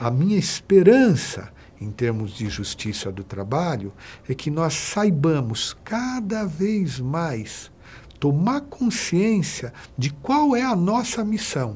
A minha esperança, em termos de justiça do trabalho, é que nós saibamos cada vez mais tomar consciência de qual é a nossa missão.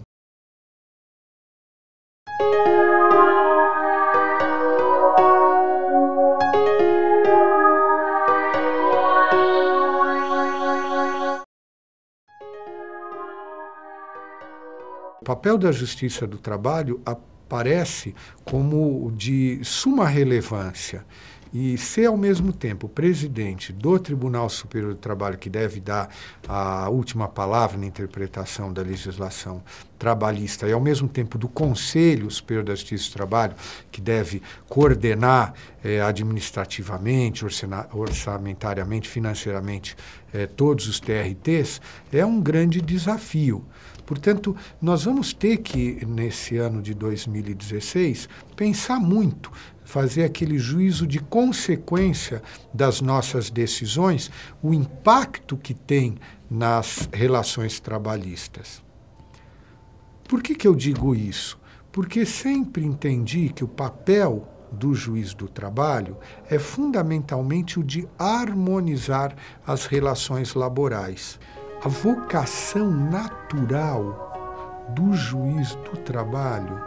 O papel da justiça do trabalho aparece como de suma relevância e ser, ao mesmo tempo, o presidente do Tribunal Superior do Trabalho, que deve dar a última palavra na interpretação da legislação trabalhista, e, ao mesmo tempo, do Conselho Superior da Justiça do Trabalho, que deve coordenar administrativamente, orçamentariamente, financeiramente, todos os TRTs, é um grande desafio. Portanto, nós vamos ter que, nesse ano de 2016, pensar muito, fazer aquele juízo de consequência das nossas decisões, o impacto que tem nas relações trabalhistas. Por que eu digo isso? Porque sempre entendi que o papel do juiz do trabalho é fundamentalmente o de harmonizar as relações laborais. A vocação natural do juiz do trabalho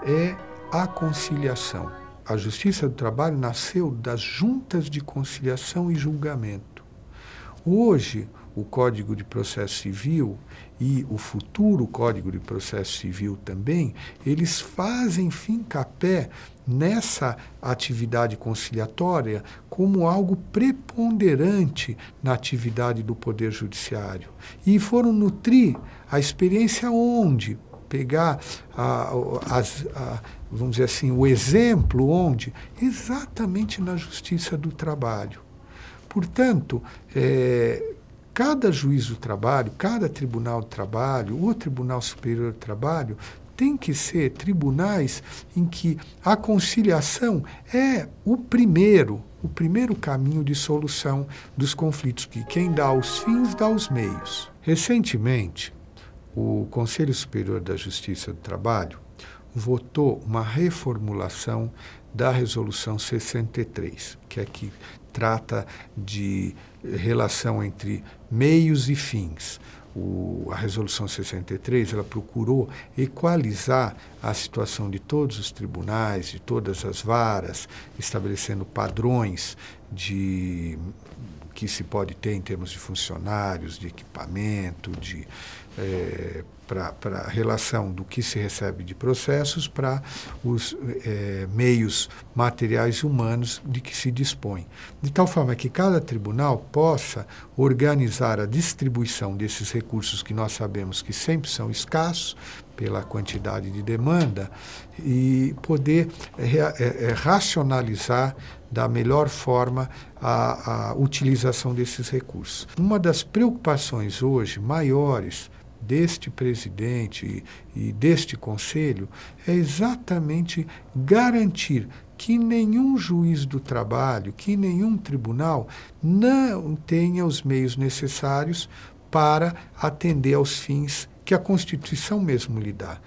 é a conciliação. A justiça do trabalho nasceu das juntas de conciliação e julgamento. Hoje, o Código de Processo Civil e o futuro Código de Processo Civil também, eles fazem fincapé nessa atividade conciliatória como algo preponderante na atividade do Poder Judiciário. E foram nutrir a experiência onde pegar, vamos dizer assim, o exemplo onde? Exatamente na Justiça do Trabalho. Portanto, cada juiz do trabalho, cada tribunal do trabalho, o Tribunal Superior do Trabalho, tem que ser tribunais em que a conciliação é o primeiro caminho de solução dos conflitos, que quem dá os fins dá os meios. Recentemente, o Conselho Superior da Justiça do Trabalho votou uma reformulação da Resolução 63, que trata de relação entre meios e fins. A Resolução 63, ela procurou equalizar a situação de todos os tribunais, de todas as varas, estabelecendo padrões que se pode ter em termos de funcionários, de equipamento, para a relação do que se recebe de processos para os meios materiais e humanos de que se dispõe. De tal forma que cada tribunal possa organizar a distribuição desses recursos que nós sabemos que sempre são escassos pela quantidade de demanda e poder racionalizar da melhor forma a utilização desses recursos. Uma das preocupações hoje maiores deste presidente e deste conselho é exatamente garantir que nenhum juiz do trabalho, que nenhum tribunal não tenha os meios necessários para atender aos fins que a Constituição mesmo lhe dá.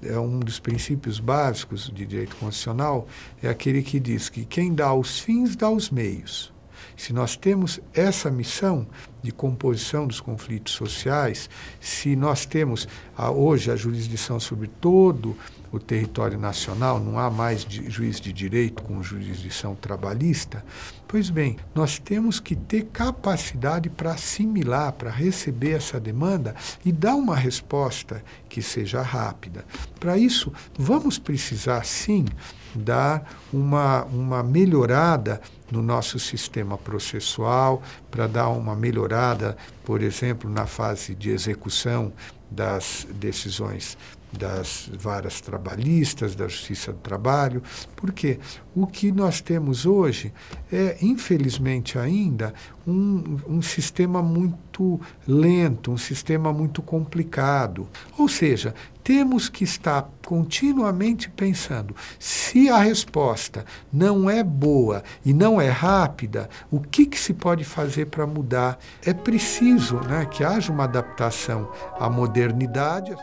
É um dos princípios básicos de direito constitucional, é aquele que diz que quem dá os fins dá os meios. Se nós temos essa missão de composição dos conflitos sociais, se nós temos hoje a jurisdição sobre todo o território nacional, não há mais juiz de direito com jurisdição trabalhista, pois bem, nós temos que ter capacidade para assimilar, para receber essa demanda e dar uma resposta que seja rápida. Para isso, vamos precisar, sim, dar uma melhorada no nosso sistema processual, para dar uma melhorada, por exemplo, na fase de execução das decisões das varas trabalhistas, da Justiça do Trabalho, porque o que nós temos hoje é, infelizmente ainda, um sistema muito lento, um sistema muito complicado. Ou seja, temos que estar continuamente pensando, se a resposta não é boa e não é rápida, o que se pode fazer para mudar? É preciso, né, que haja uma adaptação à modernidade.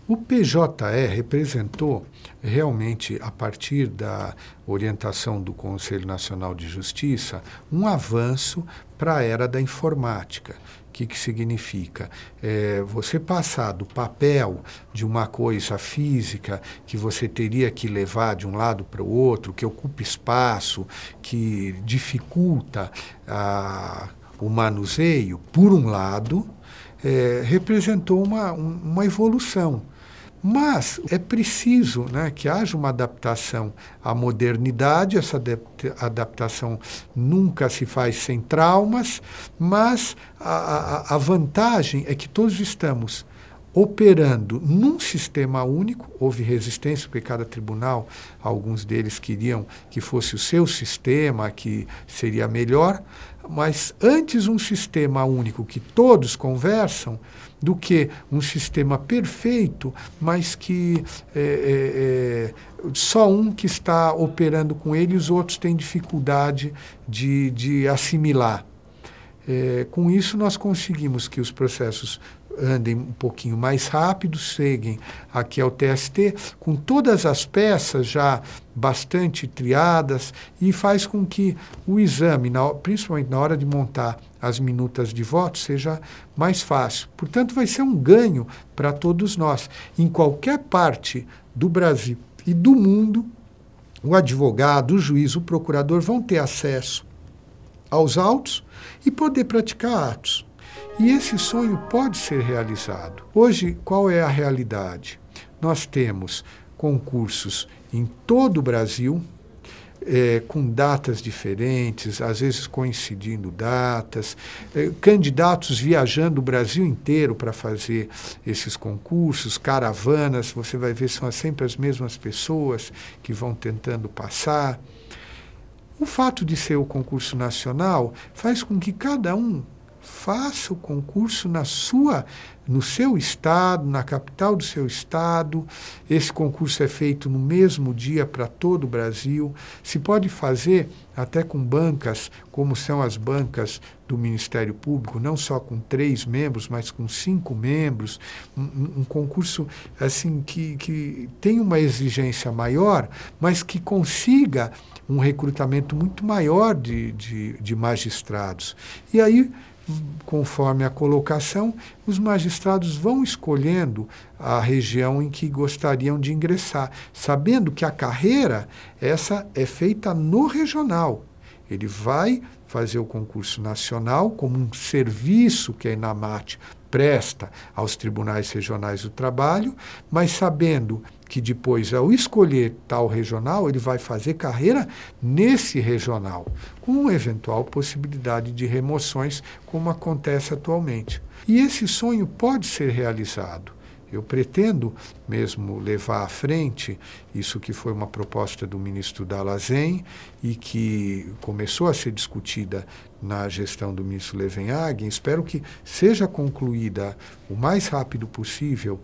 O PJE representou realmente, a partir da orientação do Conselho Nacional de Justiça, um avanço para a era da informática. O que significa? Você passar do papel de uma coisa física que você teria que levar de um lado para o outro, que ocupa espaço, que dificulta o manuseio, por um lado, representou uma evolução. Mas é preciso, né, que haja uma adaptação à modernidade. Essa adaptação nunca se faz sem traumas, mas a vantagem é que todos estamos operando num sistema único. Houve resistência, porque cada tribunal, alguns deles queriam que fosse o seu sistema, que seria melhor, mas antes um sistema único que todos conversam, do que um sistema perfeito, mas que só um que está operando com ele e os outros têm dificuldade de assimilar. Com isso, nós conseguimos que os processos andem um pouquinho mais rápido, cheguem aqui ao TST, com todas as peças já bastante triadas, e faz com que o exame, principalmente na hora de montar as minutas de voto, seja mais fácil. Portanto, vai ser um ganho para todos nós. Em qualquer parte do Brasil e do mundo, o advogado, o juiz, o procurador vão ter acesso aos autos e poder praticar atos. E esse sonho pode ser realizado. Hoje, qual é a realidade? Nós temos concursos em todo o Brasil, com datas diferentes, às vezes coincidindo datas, candidatos viajando o Brasil inteiro para fazer esses concursos, caravanas, você vai ver, são sempre as mesmas pessoas que vão tentando passar. O fato de ser o concurso nacional faz com que cada um faça o concurso no seu estado, na capital do seu estado. Esse concurso é feito no mesmo dia para todo o Brasil. Se pode fazer até com bancas, como são as bancas do Ministério Público, não só com 3 membros, mas com 5 membros. Um concurso assim que tem uma exigência maior, mas que consiga um recrutamento muito maior de magistrados. E aí, conforme a colocação, os magistrados vão escolhendo a região em que gostariam de ingressar, sabendo que a carreira, essa é feita no regional. Ele vai fazer o concurso nacional como um serviço que a Inamate presta aos tribunais regionais do trabalho, mas sabendo que depois, ao escolher tal regional, ele vai fazer carreira nesse regional, com eventual possibilidade de remoções, como acontece atualmente. E esse sonho pode ser realizado. Eu pretendo mesmo levar à frente isso que foi uma proposta do ministro Dall'Asen e que começou a ser discutida na gestão do ministro Levin-Hagen. Espero que seja concluída o mais rápido possível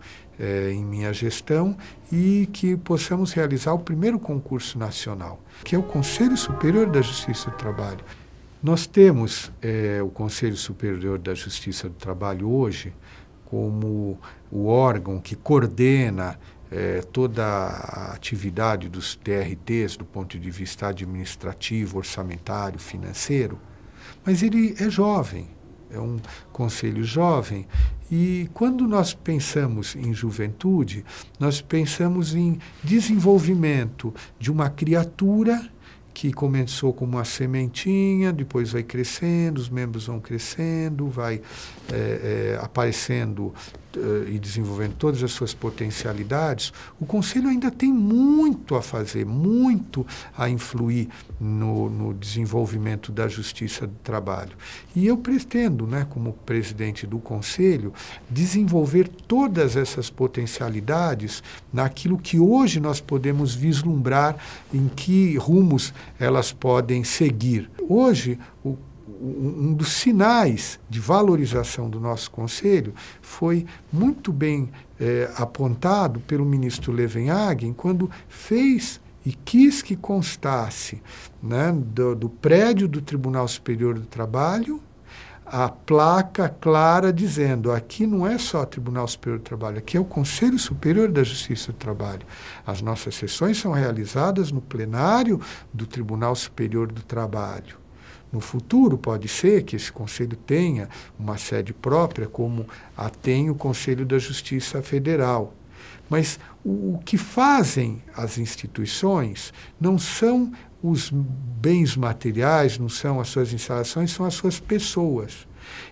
em minha gestão e que possamos realizar o primeiro concurso nacional, que é o Conselho Superior da Justiça do Trabalho. Nós temos o Conselho Superior da Justiça do Trabalho hoje como o órgão que coordena toda a atividade dos TRTs do ponto de vista administrativo, orçamentário, financeiro, mas ele é jovem, é um conselho jovem, e quando nós pensamos em juventude, nós pensamos em desenvolvimento de uma criatura que começou como uma sementinha, depois vai crescendo, os membros vão crescendo, vai aparecendo e desenvolvendo todas as suas potencialidades. O Conselho ainda tem muito a fazer, muito a influir no desenvolvimento da justiça do trabalho. E eu pretendo, né, como presidente do Conselho, desenvolver todas essas potencialidades naquilo que hoje nós podemos vislumbrar em que rumos elas podem seguir. Hoje, um dos sinais de valorização do nosso Conselho foi muito bem apontado pelo ministro Levin-Hagen quando fez e quis que constasse, né, do prédio do Tribunal Superior do Trabalho a placa clara dizendo: aqui não é só o Tribunal Superior do Trabalho, aqui é o Conselho Superior da Justiça do Trabalho. As nossas sessões são realizadas no plenário do Tribunal Superior do Trabalho. No futuro, pode ser que esse conselho tenha uma sede própria, como a tem o Conselho da Justiça Federal. Mas o que fazem as instituições não são os bens materiais, não são as suas instalações, são as suas pessoas.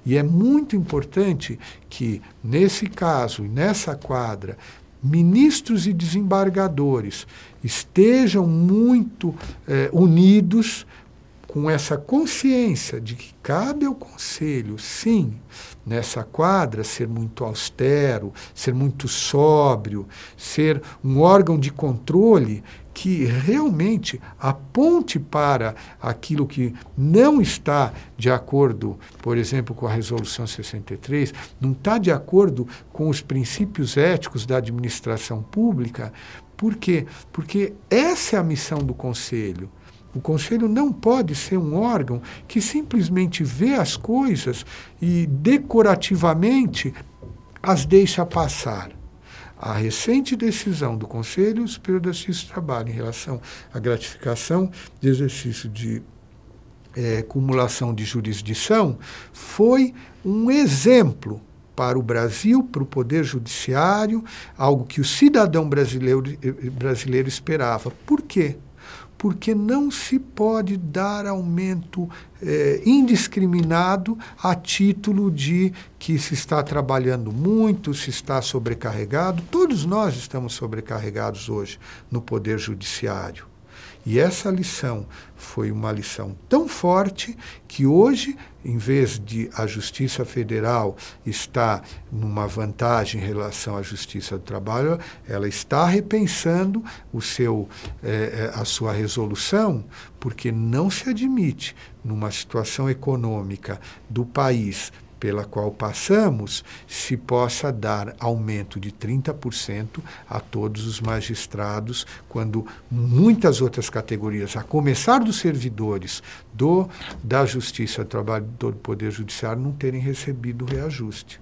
E é muito importante que, nesse caso e nessa quadra, ministros e desembargadores estejam muito unidos, com essa consciência de que cabe ao Conselho, sim, nessa quadra, ser muito austero, ser muito sóbrio, ser um órgão de controle que realmente aponte para aquilo que não está de acordo, por exemplo, com a Resolução 63, não está de acordo com os princípios éticos da administração pública. Por quê? Porque essa é a missão do Conselho. O Conselho não pode ser um órgão que simplesmente vê as coisas e decorativamente as deixa passar. A recente decisão do Conselho Superior da Justiça do Trabalho em relação à gratificação de exercício de cumulação de jurisdição foi um exemplo para o Brasil, para o Poder Judiciário, algo que o cidadão brasileiro esperava. Por quê? Porque não se pode dar aumento indiscriminado a título de que se está trabalhando muito, se está sobrecarregado. Todos nós estamos sobrecarregados hoje no Poder Judiciário. E essa lição foi uma lição tão forte que hoje, em vez de a Justiça Federal estar numa vantagem em relação à Justiça do Trabalho, ela está repensando a sua resolução, porque não se admite, numa situação econômica do país pela qual passamos, se possa dar aumento de 30% a todos os magistrados, quando muitas outras categorias, a começar dos servidores da Justiça do Trabalho, do Poder Judiciário, não terem recebido o reajuste.